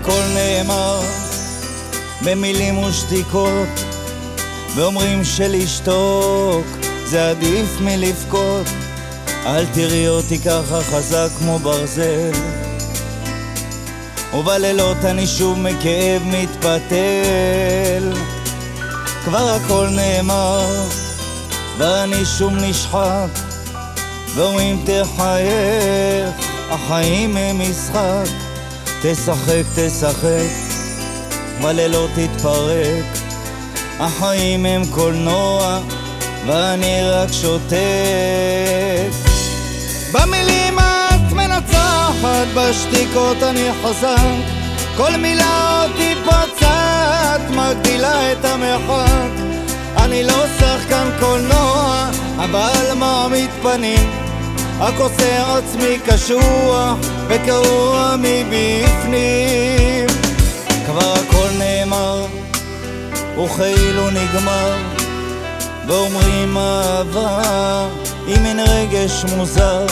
הכל נאמר במילים ושתיקות, ואומרים שלשתוק זה עדיף מלבכות. אל תראי אותי ככה חזק כמו ברזל, ובלילות אני שוב מכאב מתפתל. כבר הכל נאמר ואני שוב נשחק, ואומרים תחייך, החיים הם משחק. תשחק, תשחק, בלילות תתפרק. החיים הם קולנוע ואני רק שותק. במילים את מנצחת, בשתיקות אני חזק. כל מילה אותי פוצעת, מגדילה את המרחק. אני לא שחקן קולנוע, אבל מעמיד פנים, רק עושה עצמי קשוח וקרוע מבפנים. כבר הכל נאמר וכאילו נגמר, ואומרים אהבה אם אין רגש מוזר.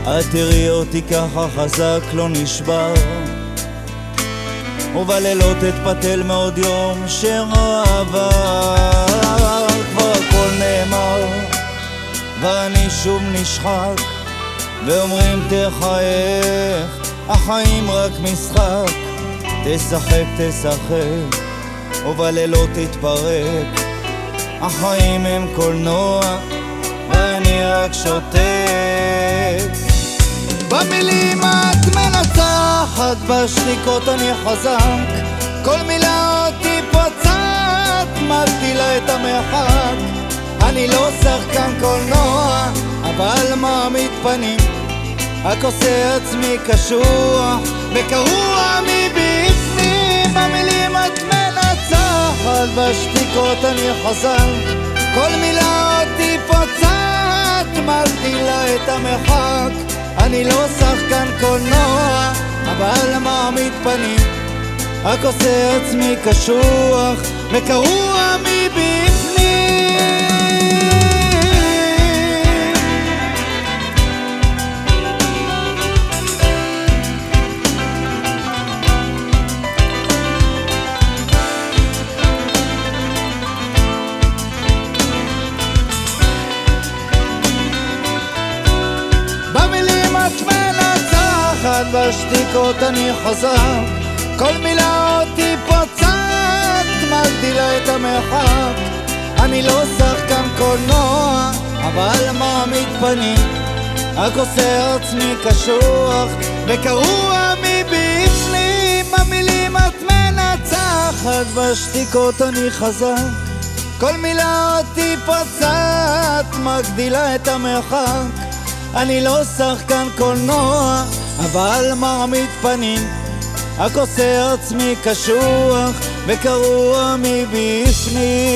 אל תראי אותי ככה חזק לא נשבר, ובלילות אתפתל מעוד יום שרעבה. כבר הכל נאמר ואני שוב נשחק, ואומרים תחייך, החיים רק משחק. תשחק, תשחק, ובלילות תתפרק. החיים הם קולנוע ואני רק שותק. במילים את מנצחת, בשתיקות אני חזק. כל מילה אותי פוצעת, מגדילה את המרחק. אני לא שחקן קולנוע, אבל מעמיד פנים, רק עושה עצמי קשוח וקרוע מבפנים. במילים את מנצחת, בשתיקות אני חזק. כל מילה אותי פוצעת, מגדילה את המרחק. אני לא שחקן קולנוע, אבל מעמיד פנים, רק עושה עצמי קשוח וקרוע מבפנים. במילים את מנצחת, בשתיקות אני חזק. כל מילה אותי פוצעת, מגדילה את המרחק. אני לא שחקן קולנוע, אבל מעמיד פנים, רק עושה עצמי קשוח וקרוע מבפנים. במילים את מנצחת, בשתיקות אני חזק. כל מילה אותי פוצעת, מגדילה את המרחק. אני לא שחקן קולנוע, אבל מעמיד פנים, רק עושה עצמי קשוח וקרוע מבפנים.